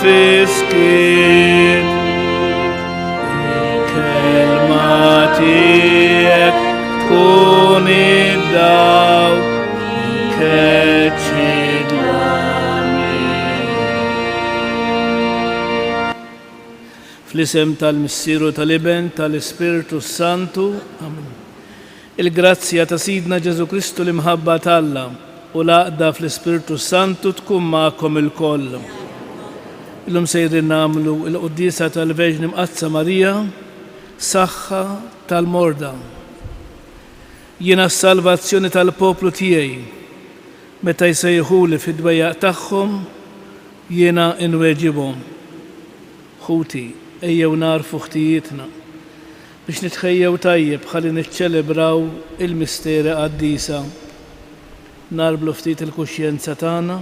fiskit kelma tiegħek tkun id-daw keċċid fl-isem tal-Missieru tal-Iben tal-Ispiritu Santu. Amen. Il-grazzja ta' Sidna Ġesu Kristu l-imħabba tal-Alla u l-għaqda fl-Ispiritu Santu tkun ma'kom il-koll. Illum sejrin nagħmlu il-Quddisa tal-Verġni Mqazza Marija, saħħa tal-morda. Jiena s-salvazzjoni tal-poplu tiegħi, meta jsejħuli fid-dwejjaq tagħhom jiena inweġibhom. Ħuti, ejjew narfu ħtijietna biex nitħejjew tajjeb ħalli niċċelebraw il-misteri qaddisa. Narblu ftit il-kuxjenza tagħna,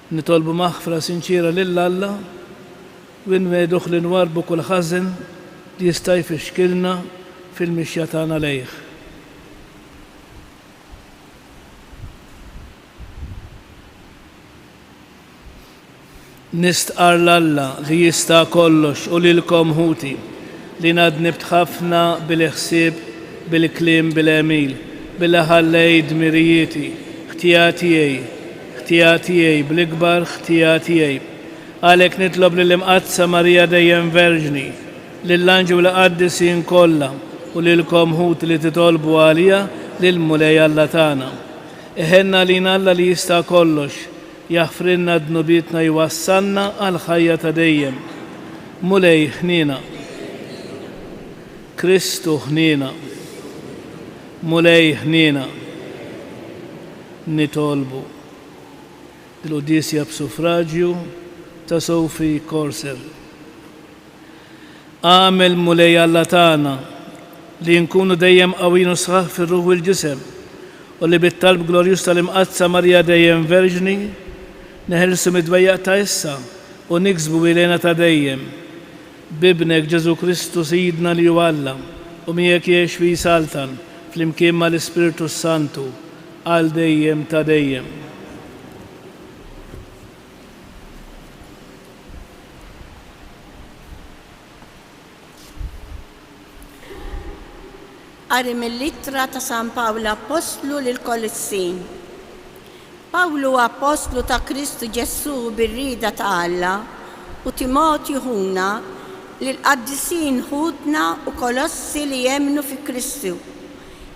nitolbu maħfra sinċira lil Alla u nweduh li nwarbu kull ħażen li jista' jfixkilna fil-mixja tagħna lejh. Nistqar l-Alla li jista' kollox u lilkom ħuti li nadnibt ħafna bil-ħsieb, bil-kliem, bil-għemil, bil-ħallej dmirijieti, ħtijatijaj, bil-ikbar ħtijatijaj. Għalek nitlob l-imqazza Marija dejjem Verġni, l-anġu l-qaddisin kollha u lilkom ħut li titolbu għalija lil-mulej Alla tagħna. Iħenna lina Alla li jista' kollox, jaħfrinna dnubietna jwassalna għal ħajja ta' dejjem. Mulej ħnina, Kristu ħnina, mulej ħnina, nitolbu. L-Quddisja b'suffraġġju ta' Sophie Corser. Għamel mulej Alla tagħna li nkunu dejjem qawwin u sħaħ fir-ruħ u l-ġisem u li bit-talb glorjuż tal-imqazza Marija dejjem Verġni neħelsu mid-dwejjaq ta' issa u niksbu ilena ta' dejjem. Bibnek Ġesu Kristu Sidna li huwa Alla u miegħek jgħix fi saltan fl-imkien mal-Ispiritu Santu għal dejjem ta' dejjem. Qari mill-ittra ta' San Pawlu Apostlu lil Kolossin. Pawlu Apostlu ta' Kristu Ġesu bir-rieda ta' Alla u Timotju ħuna lil-qaddisin ħudna u Kolossi li jemnu fi Kristu.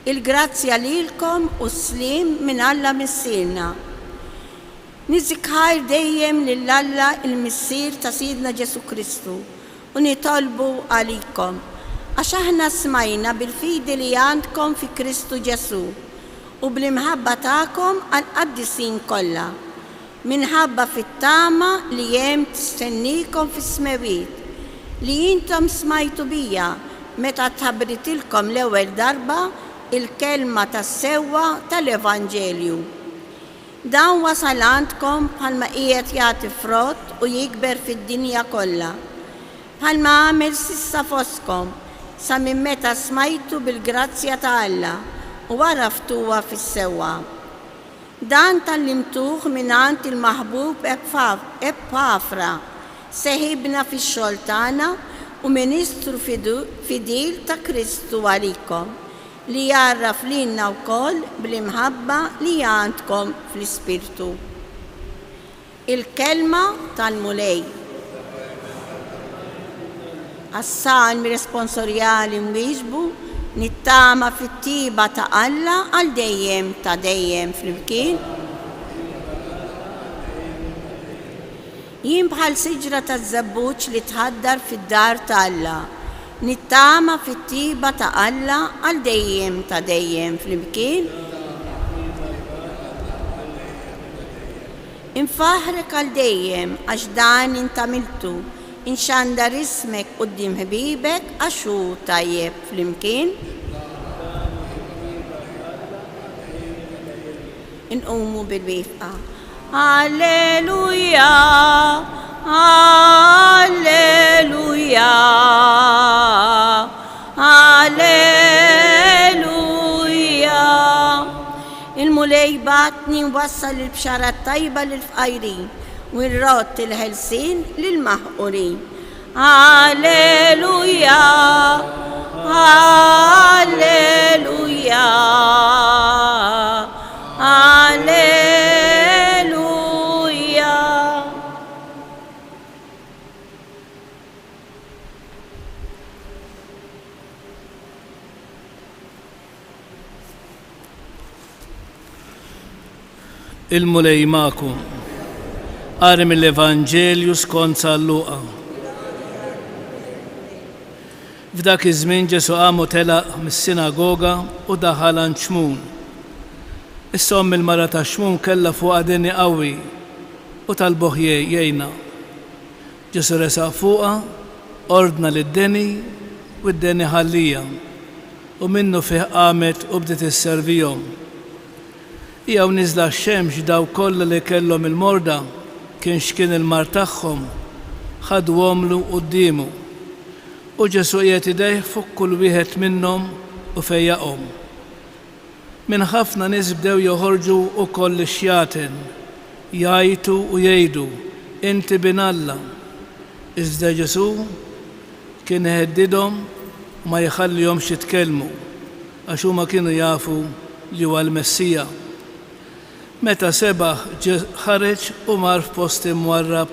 Il-grazzja lilkom u slim minn Alla Missierna. Niżikħar dejjem lil Alla il-Missier ta' Sidna Ġesu Kristu u nitolbu għalikom għax aħna smajna bil-fidi li għandkom fi Kristu Ġesu u bl-imħabba tagħkom għal-qaddisin kollha, minħabba fit-tama li jem tistennikom fis-smewiet li jintom smajtu bija meta tħabritilkom l-ewwel darba il-kelma tas-sewwa tal-Evanġelju. Dan wasal għandkom bħalma qiegħed jagħti frott u jikber fid-dinja kollha, bħalma għamel sissa foskom sa minn meta smajtu bil-grazzja ta' Alla u għaraftuha fis-sewwa. Dan tallimtuh mingħand il-maħbub Epafra, seħibna fix-xogħol tagħna u ministru fidil ta' Kristu għalikom, li jarraf lilna wkoll bl-imħabba li għandkom fl-Ispirtu. Il-kelma tal-mulej. Assalmi responsorjali mwieġbu nittama fit-tiba ta' Alla għal dejjem ta' dejjem flimkien. Jien bħal siġra ta' żabbuġ li tħaddar fid-dar ta' Alla, nittama fit-tiba ta' Alla għal dejjem ta' dejjem flimkien. Infaħrek għal dejjem għax dan intamiltu, inxandar ismek qudiem ħbibek għax hu tajjeb flimkien. Inqumu bil-wifqa. Alleluja, alleluja, alleluja. Il-mulej batni wassal il-bxara tajba l-fqajrin ونرات الهلسين للمهقورين. هاليلويا هاليلويا هاليلويا. Il-mulej ma'kum. Qari mill-Evanġelju skont San Luqa. F'dak iż-żmien Ġesu qamu telaq mis-sinagoga u daħal għand xmum. Issa omm il-mara ta' xmum kellha fuqha deni qawwi u talbuh jgħinha. Ġesu resaq fuqha, ordna lid-deni u d-deni ħallija u minnu fih qamet u bdiet isservihom. Hija niżla x-xemx daw kollha li kellhom il-morda kien x'kien il-mar tagħhom ħadu għomlu qudiemu. U Ġesu qiegħed idejh fuq kull wieħed minnhom u fejjaqhom. Minn ħafna nies bdew joħorġu wkoll ix-xjaten, jgħidu u jgħidu inti bin Alla. Iżda Ġesu kien iħeddidhom u ma jħallihomx jitkellmu għax huma kienu jafu li huwa l-Messija. Meta sebaħ ħareġ u mar f'post imwarrab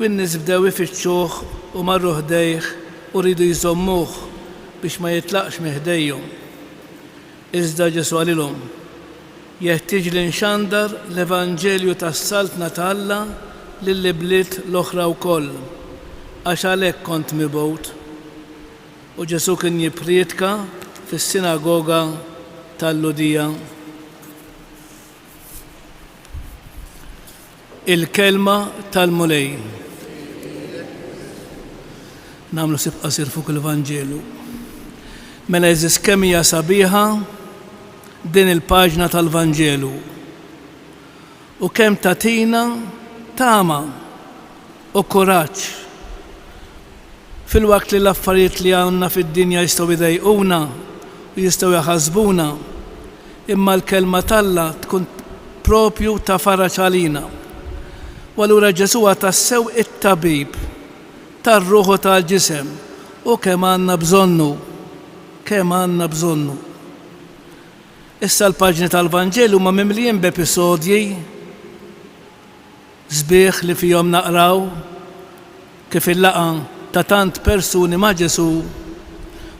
u n-nies bdew ifittxuh u marru ħdejh u rridu jżommuh biex ma jitlaqx miħdejhom. Iżda Ġesu għalilhom jeħtieġ li nxandar l-Evanġelju tas-saltna ta' Alla lill-bliet l-oħra wkoll għax għalhekk kont mibgħut. U Ġesu kien jippriedka fis-sinagoga tal-Ludija. Il-kelma tal-mulej. Namlu sib qasir fuq l-Evanġelju. Mela eżis kemm hija sabiħa din il-paġna tal-Evanġelju u kemm tatina tama u kuraġġ fil-waqt li l-affarijiet li għandna fid-dinja jistgħu jdejquna u jistgħu jaħasbuna, imma l-kelma talla tkun propju ta' faraġ għalina. U allura Ġesu huwa tassew it-tabib tar-ruħ u tal-ġisem u kemm għandna bżonnu. Issa l-paġni tal-Evanġelju huma mimlijin b'episodji sbieħ li fihom naqraw kif il-laqa ta' tant persuni ma' Ġesu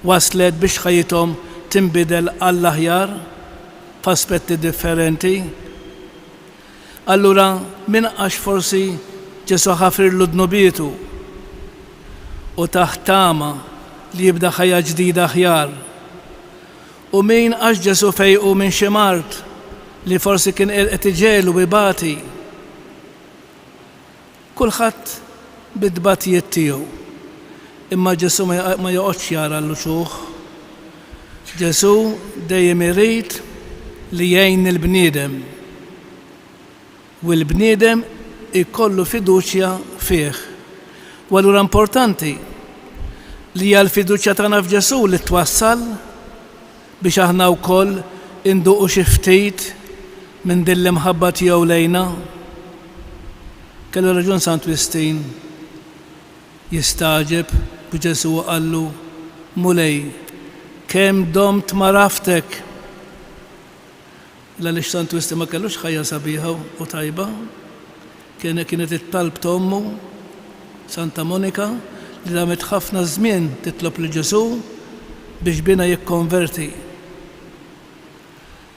waslet biex ħajjithom tinbidel għall-aħjar f'aspetti differenti. Allura min għax forsi Ġesu ħafrirlu dnubietu u taħtama li jibda ħajja ġdida aħjar. U min għax Ġesu fejqu minn xi mart li forsi kien qed iġelu ibati. Kulħadd bid-dbatijiet tiegħu. Imma Ġesu ma joqgħodx jara l-luxuħ. Ġesu dejjem irid li jgħin il-bniedem. U l-bniedem ikollu fiduċja fih. U allura importanti li hija l-fiduċja tagħna f'Ġesu li twassal biex aħna wkoll induqu xi ftit minn din l-imħabba tiegħu lejna. Kellu raġun Sant Wistin jistaġeb bi Ġesu qallu mulej kemm domt maraftek. Għaliex Sant Wistin ma kellux ħajja sabiħa u tajba. Kienet it-talb ta' ommu Santa Monika li damet ħafna żmien titlob li Ġesu biex bina jikkonverti.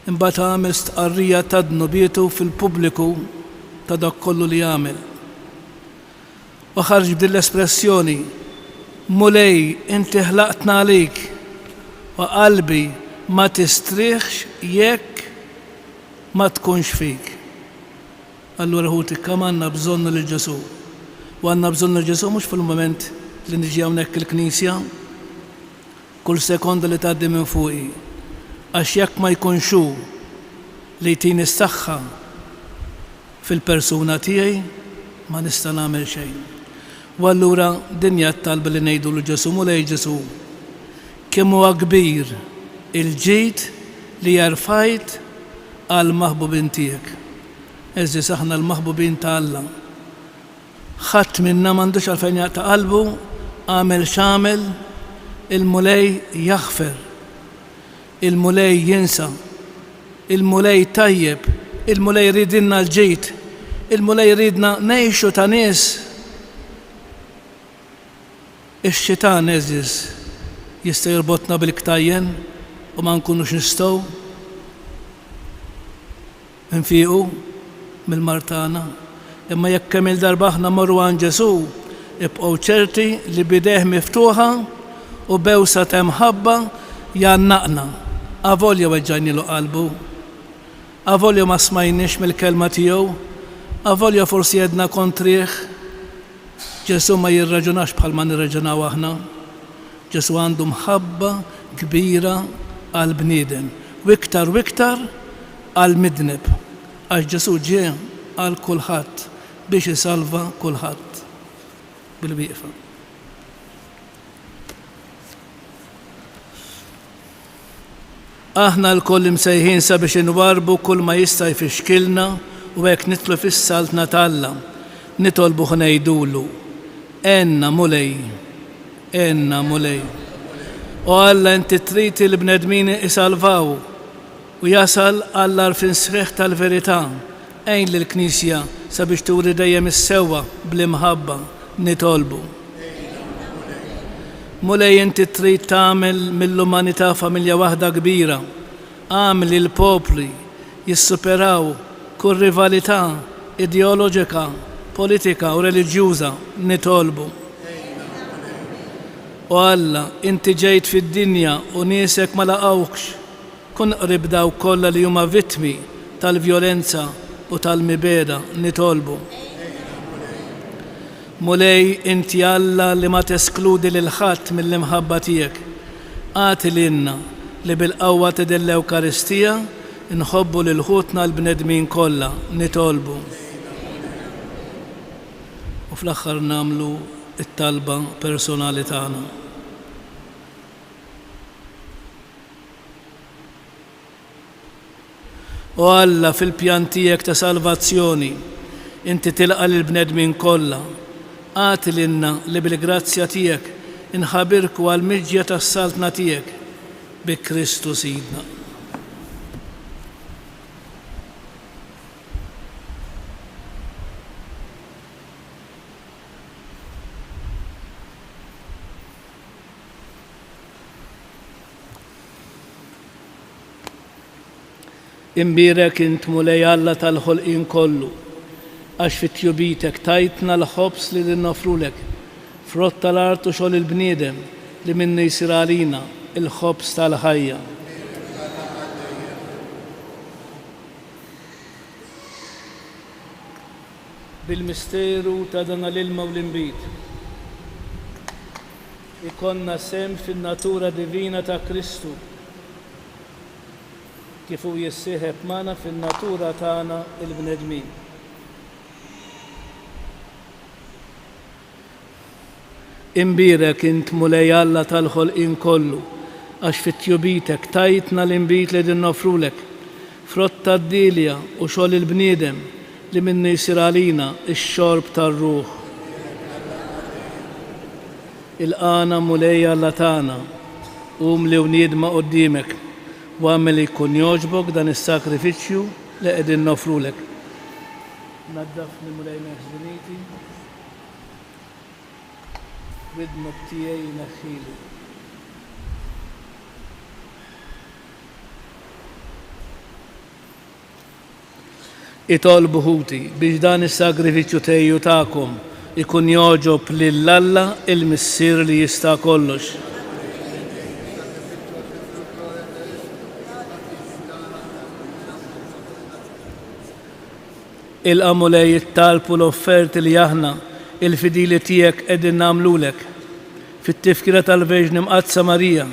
Imbagħad għamel stqarrija ta' dnubietu fil-pubbliku ta' dak kollu li għamel. U ħarġ b'din l-espressjoni mulej inti ħlaqtna għalik u qalbi ma tistrieħx jekk ma tkunx fik. Allura hu kemm għandna bżonnu lil Ġesu. U għandna bżonnu lil Ġesu mhux fil-mument li niġi hawnhekk il-Knisja kull sekonda li tgħaddi minn fuqi. Għax jekk ma jkunx hu li jtini s-saħħa fil-persuna tiegħi ma nista' nagħmel xejn. U allura din hija t-talba li ngħidu lil Ġesu mulej Ġesu kemm huwa kbir il-ġid li jarfajt għal maħbubin tiegħek. Eżis aħna l-maħbubin ta' Alla ħadd minna m'għandux għalfejn jaqta' qalbu, għamel x'għamel, il-mulej jaħfer, il-mulej jinsa, il-mulej tajjeb, il-mulej jridilna l-ġid, il-mulej jridna ngħixu ta' nies. Ix-xitan eżis jista' jirbotna bil-ktajjen u ma nkunux nistgħu nfiequ mill-martana. Imma jekk kemm il-darba aħna morru għand Ġesu, ibqgħu ċerti li bidejh miftuħa u bewsa ta' mħabba jannaqna, avolja weġġajnilu qalbu, avolja ma smajniex mill-kelma tiegħu, avolja forsi jedna kontrih. Ġesu ma jirraġunax bħal ma nirraġunaw aħna. Ġesu għandu mħabba kbira għal bniedem u iktar għal midneb, għax Ġesu ġie għal kulħadd biex isalva kulħadd bil-wieqfa. Aħna l-koll imsejħin sabiex inwarbu kull ma jista' jfixkilna u hekk nitlu fis-saltna talla, nitolbu ngħidulu enna mulej, enna mulej. U Alla inti trid il-bnedmin isalvaw u jasal għall-għarfien sħiħ tal-verità. Ejn lill-Knisja sabiex turi dejjem is-sewwa bl-imħabba nitolbu. Mulej inti trid tagħmel mill-umanità familja waħda kbira, għamel il-popli jissuperaw kull rivalità ideoloġika, politika u reliġjuża nitolbu. U Alla inti ġejt fid-dinja u niesek ma laqgħux, kun qrib daw kollha li huma vittmi tal-vjolenza u tal-mibeda nitolbu. Mulej inti Alla li ma teskludi lil ħadd mill-imħabba tiegħek, għati lilna li bil-qawwa tal-Ewkaristija inħobbu lil ħutna l-bnedmin kollha nitolbu. U fl-aħħar nagħmlu it-talba personali tagħna. U Alla fil-pjan tiegħek ta' salvazzjoni, inti tilqa' lill-bnedmin kollha, għati lilna li bil-grazzja tiegħek inħabirku għall-miġja tas-saltna tiegħek bi Kristu Sidna. Imbirek int mulej Alla tal-ħolqien kollu, għax fit-tjubitek tajtna l-ħobs li nofrulek, frott tal-art u xogħol il-bniedem li minnu jsir għalina il-ħobs tal-ħajja. Bil-misteru ta' dan l-ilma u l-inbit ikonna sem fin-natura divina ta' Kristu, kif hu jissieħeb magħna fin-natura tagħna il-bnedmin. Imbirek int mulej Alla tal-ħolqien kollu, għax fit-tjubitek tajtna l-inbit li nofrulek, frott tad-dilja u xogħol il-bniedem li minnu jsir għalina x-xorb tar-ruħ. Il-qana mulej Alla tagħna, li wniedma quddiemek, u għamel jkun jogħġbok dan is-sakrifiċċju li qegħdin nofrulek. Naddafni mulej meħżuniti, bidnob tiegħi naħħilu. Itolbu ħuti biex dan is-sagrifiċċju tejju tagħkom ikun jogħġob lill-Alla il-Missier li jista' kollox. Il-qamulej it-talb u l-offerti li aħna il-fidili tiegħek qegħdin nagħmlulek fit-tifkira tal-Verġni Mqadsa Marija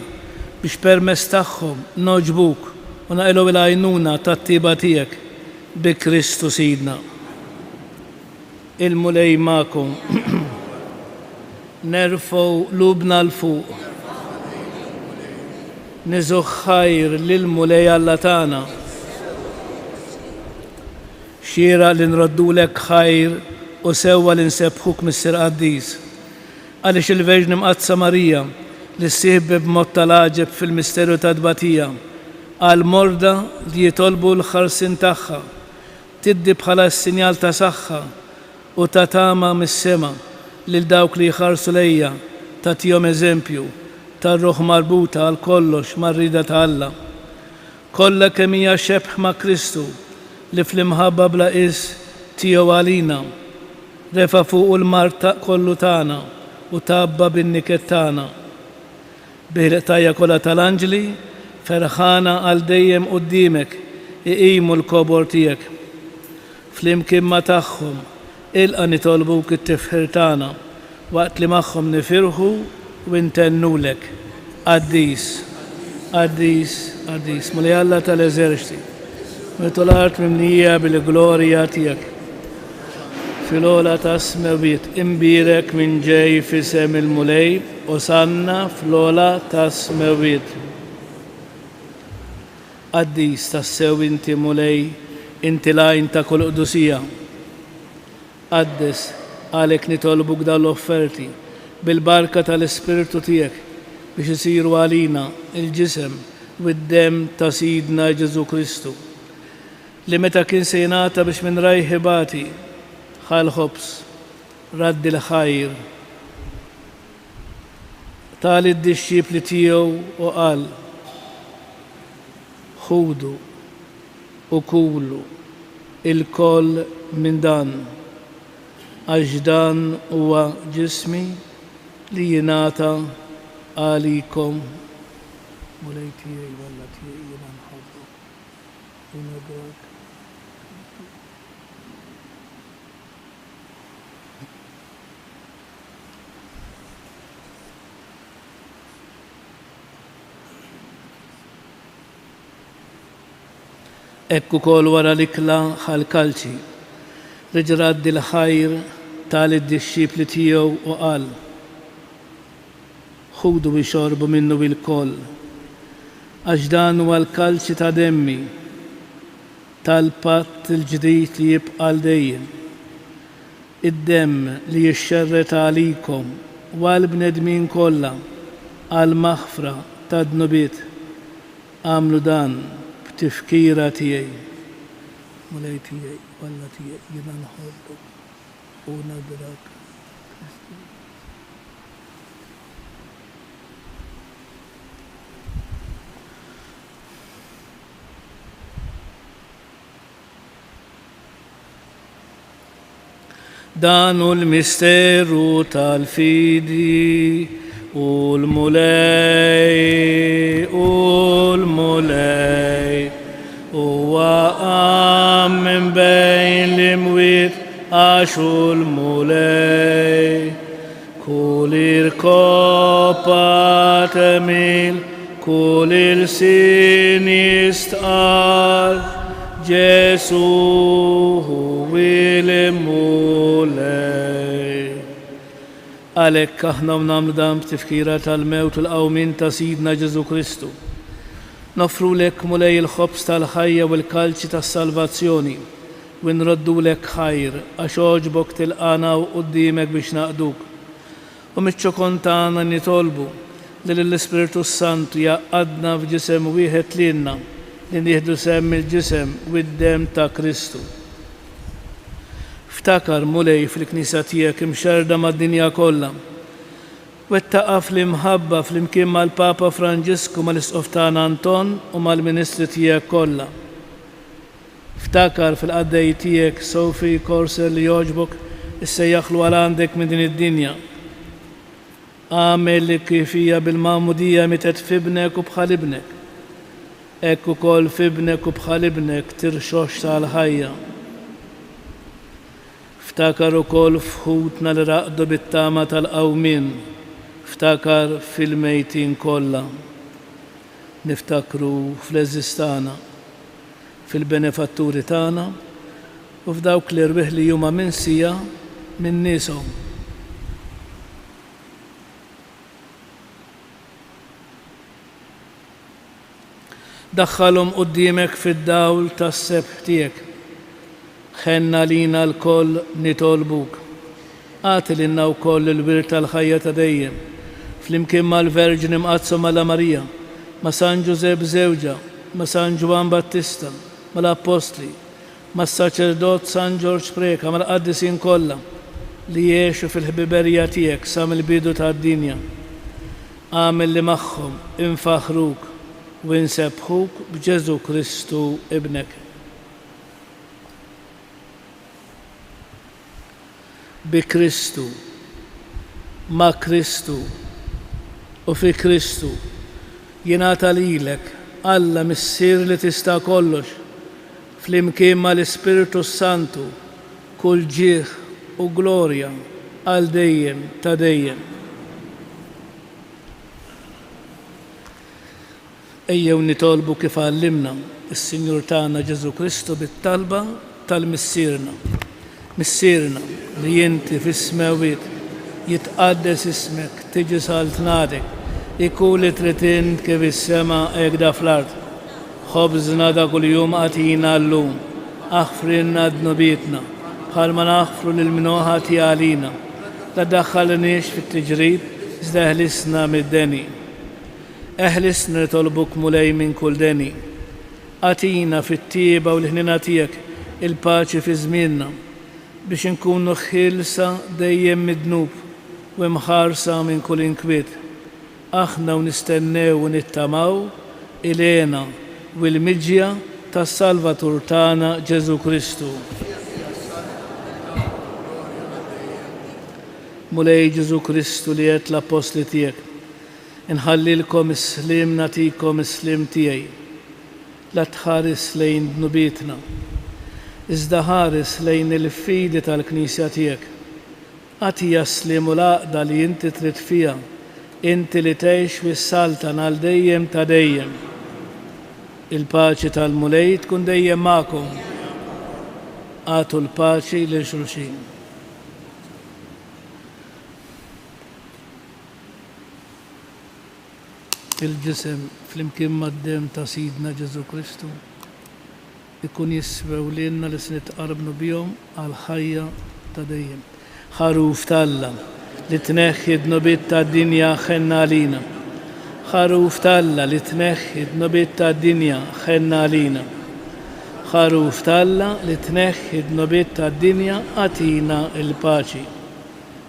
biex permezz tagħhom noġbuk u naqilgħu l-għajnuna tat-tiba tiegħek bi Kristu Sidna. Il-mulej magħkom nerfgħu lubna l-fuq, niżgħu ħajr lill-mulej Alla tagħna, xira li nraddulek ħajr u sewwa li nsebħuk Mister Qaddis. Għaliex il-Verġni Mqazza Marija li ssieħbeb b'mod tal-għaġeb fil-misterju ta' tbatija għal morda li jitolbu l-ħarsin tagħha tiddi bħala s-sinjal ta' saħħa u ta' tama mis-sema lil dawk li jħarsu lejja tagħtihom eżempju tar-ruħ marbuta għal kollox mar-rida ta' Alla. Kollha kemm hija xebħ ma' Kristu li fl-imħabba bla qis tiegħu għalina refa' fuq il-mar kollu tagħna u tabba bin-niket tagħna. Bil-qtajja kollha tal-anġli ferħana għal dejjem quddiemek iqimu l-kobor tiegħek. Flimkien ma' tagħhom ilqa' nitolbuk it-tifħir tagħna waqt li magħhom nifirħu u ntennulek. Qaddis, Qaddis, Qaddis, Mulej Alla tal-eżerċiti, metu l-art mimlija bil-glorja tiegħek. Fil-ola ta' smewiet imbirek minn ġej fisem il-mulej u sanna fl-ola ta' smewiet. Qaddis tassew inti mulej, inti lajn ta' kull qdusija. Qaddes għalek nitolbuk dal-offerti bil-barka tal-Ispiritu tiegħek biex isiru għalina il-ġisem u d-dem ta' Sidna Ġesu Kristu li meta kien se jingħata biex minn rajħibati ħal ħobs raddi l-ħajr tal id-disċipli tiegħu u qal ħudu u kulu il-koll minn dan għax dan huwa ġismi li jingħata għalikom. Mulej tiegħi walla tiegħi jiena nħobbok u nibrak. Ekku kol wara l-ikla ħal-kalċi, riġraddi l-ħajr tal-id-disċipli tiegħu u qal ħudu bixorbu minnu bil-koll għax dan huwa l-kalċi ta' demmi tal-patt il-ġdid li jibqa' dejjem. Id-demm li jixxerret għalikom u għall-bnedmin kollha għall-maħfra ta' dnubiet għamlu dan tifkira tiegħi. Mulej tiegħi walla tiegħi jiena nħobbok u nibrak. Dan hu l-misteru tal-fidi u l-mulej huwa qam minn bejn l-imwiet għax hu l-mulej kull irkopa temil kull il-sin jistqal Ġesu hu il-mulej. Għalhekk aħna nagħmlu dan b'tifkira tal-mewt u l-qawmin ta' Sidna Ġesu Kristu. Nofrulek mulej il-ħobs tal-ħajja u l-kalċi tas-salvazzjoni u nroddulek ħajr għax oġbok tilqana u quddiemek biex naqduk. U miċ-ċokon tagħna nitolbu li l-Ispiritu Santu jaqadna f'ġisem wieħed lilna li nieħdu semm il-ġisem u d-dem ta' Kristu. Ftakar mulej fil-Knisja tiegħek imxerda mad-dinja kollha. Wettaqa fl-imħabba fl-imkien mal-Papa Franġisku mal-Isqoftan Anton u mal-Ministri tiegħek kollha. Ftakar fil-qaddej tiegħek Sofi Korser li jogħġbok issejjaħlu għal għandek minn din id-dinja. Għamel li kif hija bil-magħmudija mitet f'ibnek u bħal ibnek. Hekk ukoll f'ibnek u bħal ibnek tirxox tal-ħajja. Ftakar ukoll f'ħutna li raqdu bit-tama tal-qawmien. Ftakar fil-mejtin kollha. Niftakru fl-eżistana, fil-benefatturi tagħna u f'dawk li rbeħ li huma minsija minn nieshom. Daħħalhom quddiemek fid-dawl tas-sebħ tiegħek خلنا لينا الكل نطلبوك قاتل لنا وكل البر tal-ħajja ta' dejjem flimkien mal-Verġni mqazza mal-Marija ma' San Ġusepp żewġa ma' San Ġwan Battista mal-Apostli mas-Saċerdot San Ġorġ Preka mal-qaddisin kollha li jgħixu fil-ħbiberija tiegħek sa mill-bidu tad-dinja għamel li magħhom infaħruk u nsebħuk b'Ġesu Kristu ibnek. Bi Kristu, ma' Kristu u fi Kristu jingħata lilek Alla missier li tista' kollox flimkien mal-Ispiritu Santu kull ġieħ u glorja għal dejjem ta' dejjem. Ejjew nitolbu kif għallimna is-Sinjur tagħna Ġesu Kristu bit-talba tal-missierna. Missierna li inti fis-smawiet jitqaddes ismek tiġi saltnatek ikun li trid kif is-sema hekk da fl-ard. Ħobżna da kuljum għatina llum aħfrilna dnubietna bħalma naħfru lil min ħati għalina. La ddaħħalniex fit-tiġrib iżda eħlisna mid-deni. Eħlisna nitolbuk mulej minn kull deni. Għatina fit-tieba u l-ħnina tiegħek il-paċi fi żmienna biex inkunu ħilsa dejjem mid-dnub u mħarsa minn kull inkwiet. Aħna u nistennew u nittamaw ilena u l-miġja tas-Salvatur tagħna Ġesu Kristu. Mulej Ġesu Kristu li qed l-apostli tiegħek, inħallilkom is-slim nagħtikom is-slim tiegħi. La tħares lejn dnubietna, iżda ħares lejn il-fidi tal-Knisja tiegħek. Għatija slim u l-għaqda li inti trid fiha, inti li tgħix fis-saltan għal dejjem ta' dejjem. Il-paċi tal-mulej tkun dejjem magħkom. Għatu l-paċi lil xulxin. Il-ġisem flimkien mad-dem ta' Sidna Ġesu Kristu ikun jiswew lilna li se nitqarbu bihom għal ħajja ta' dejjem. Ħaruf tal-Alla li tneħħi d-nubiet tad-dinja ħenna għalina. Ħaruf tal-Alla li tneħħi d-nubiet tad-dinja ħenna għalina. Ħaruf tal-Alla li tneħħi d-nubiet tad-dinja għatina il-paċi.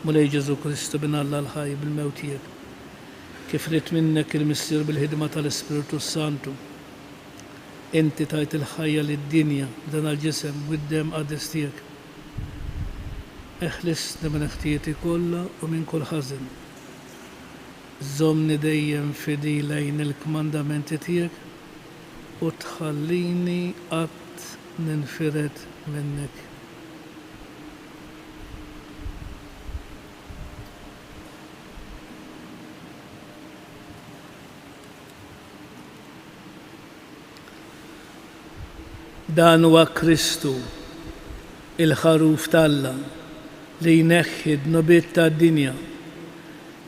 Mulej Ġesu Kristu bin Alla l-ħaj bil-mewt tiegħek. Kif rid minnek il-missier bil-ħidma tal-Ispiritu Santu. Inti tajt il-ħajja lid-dinja dan għal-ġisem u d-dem qaddes tiegħek. Eħlisna minn ħtieti kollha u minn kull ħażin. Żommni dejjem fidi lejn il-kmandamenti tiegħek u tħallini qatt ninfired minnek. Dan huwa Kristu, il-ħaruf tal-Alla li jneħħi d-nubiet tad-dinja.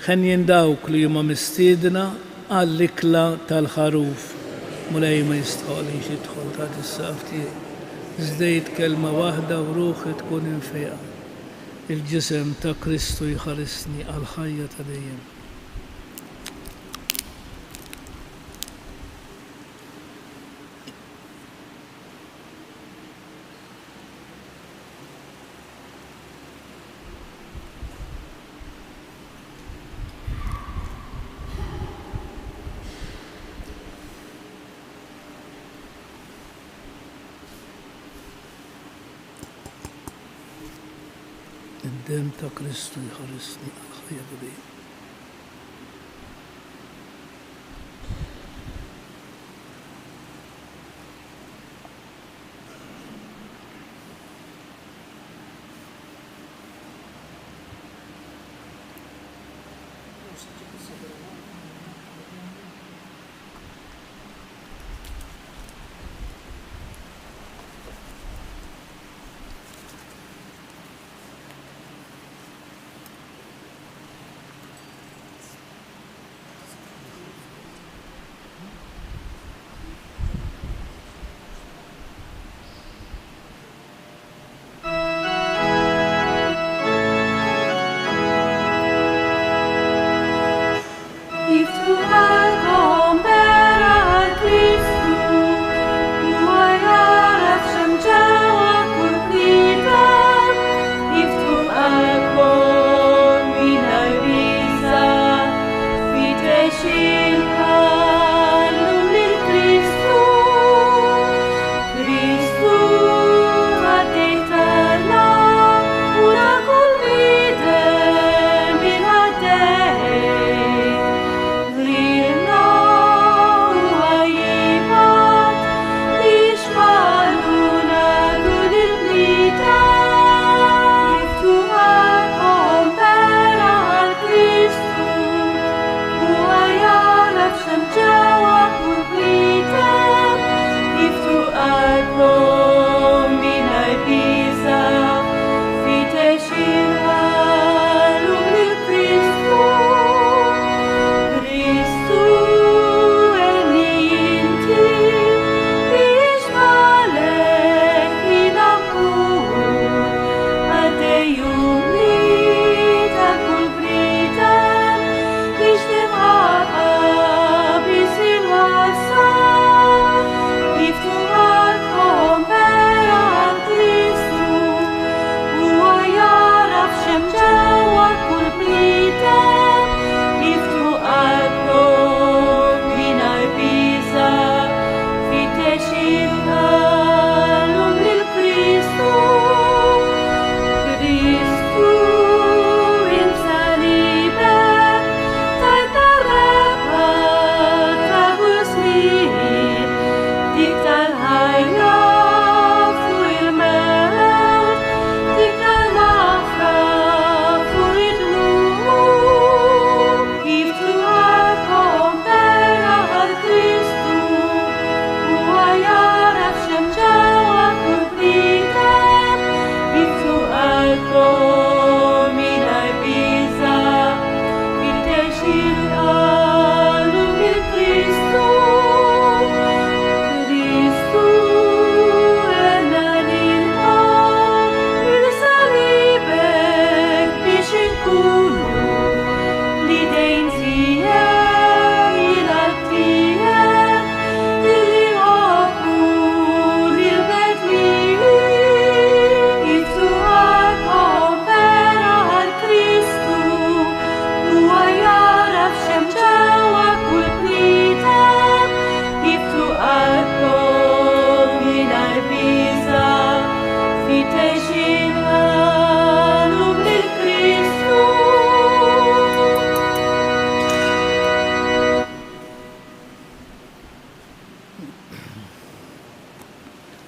Ħen dawk li huma mistiedna għall-ikla tal-ħaruf. Mulej ma jistħolix jidħol ta' is-saqf tiegħi. Żdejt kelma waħda u ruħi tkun infeqa. Il-ġisem ta' Kristu jħarisni għal ħajja ta' dejjem. Id-dem ta' Kristu jħarisni għal ħajja ta' dejjem.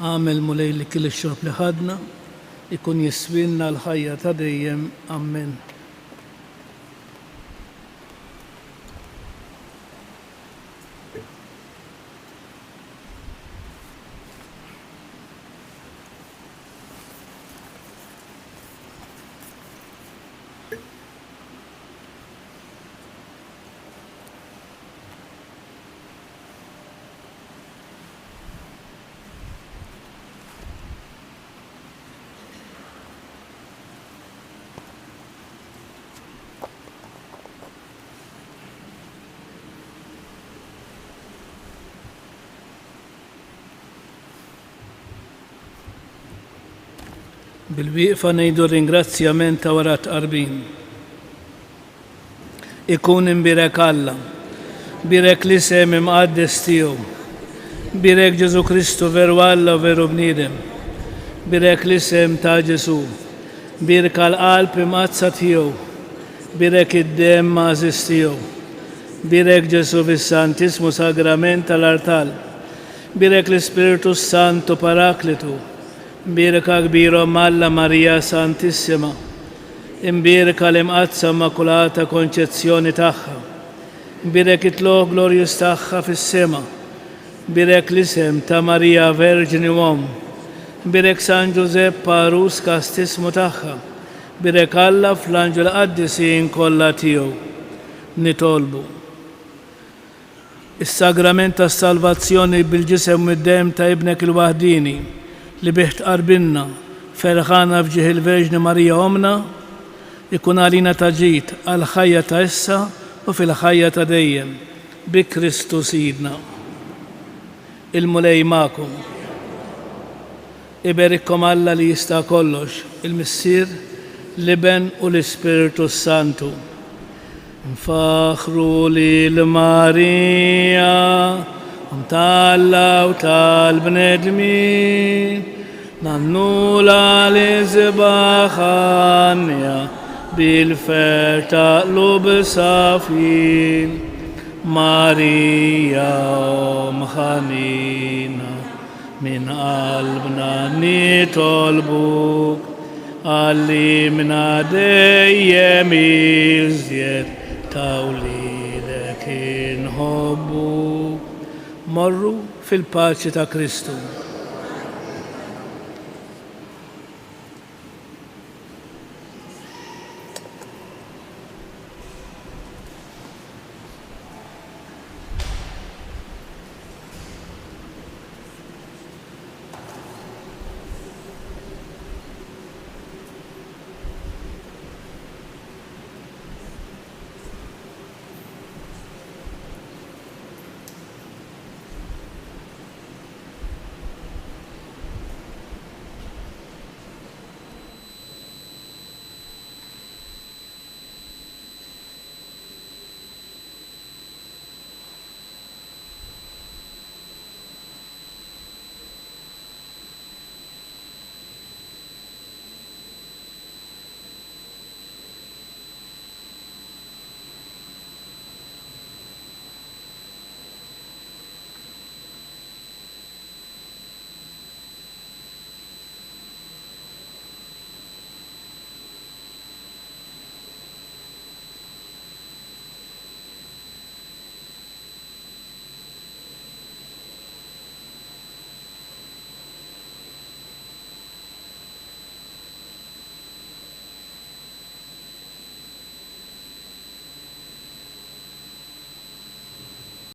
عامل ملي لكل الشرب لهادنا يكون يسوينا الحياة ديم أمين. Bil-wieqfa ngħidu ringrazzjament ta' wara tqarbin. Ikun imbirek Alla, birek l-isem imqaddes tiegħu, birek Ġesu Kristu veru Alla u veru bniedem, birek l-isem ta' Ġesu, birek l-qalb imqazza tiegħu, birek id-dem mażis tiegħu, birek Ġesu fis-Santismu Sagrament tal-Artal, birek l-Ispiritu Santu Paraklitu, imbirka kbira Alla Marija Santissima, imbirka l-imqazza Immakulata Konċezzjoni tagħha, imbirek it-tloq glorjus tagħha fis-sema, imbirek l-isem ta' Marija Verġini Uom, imbirek San Ġusepp Parus kastismu tagħha, imbirek Alla fl-anġel qaddisin kollha tiegħu. Nitolbu is-sagrament tas-salvazzjoni bil-ġisem u d-dem ta' ibnek il-waħdini li bih tqarbilna ferħana fġieħ il-Verġni Marija Omna, ikun għalina taġid għal ħajja ta' issa u fil-ħajja ta' dejjem bi Kristu Sidna. Il-mulej magħkom. Iberikkom Alla li jista' kollox, il-Missier, l-Iben u l-Ispiritu Santu. Nfaħru lil Marija tal-Alla u tal-bnedmin, nannula li zbaħanja bil-fer taqlub safin. Marija ħanina min qalbna nitolbuk, għallimna dejjem iżjed tawlidek inħobbuk. Morru fil-paċi ta' Kristu.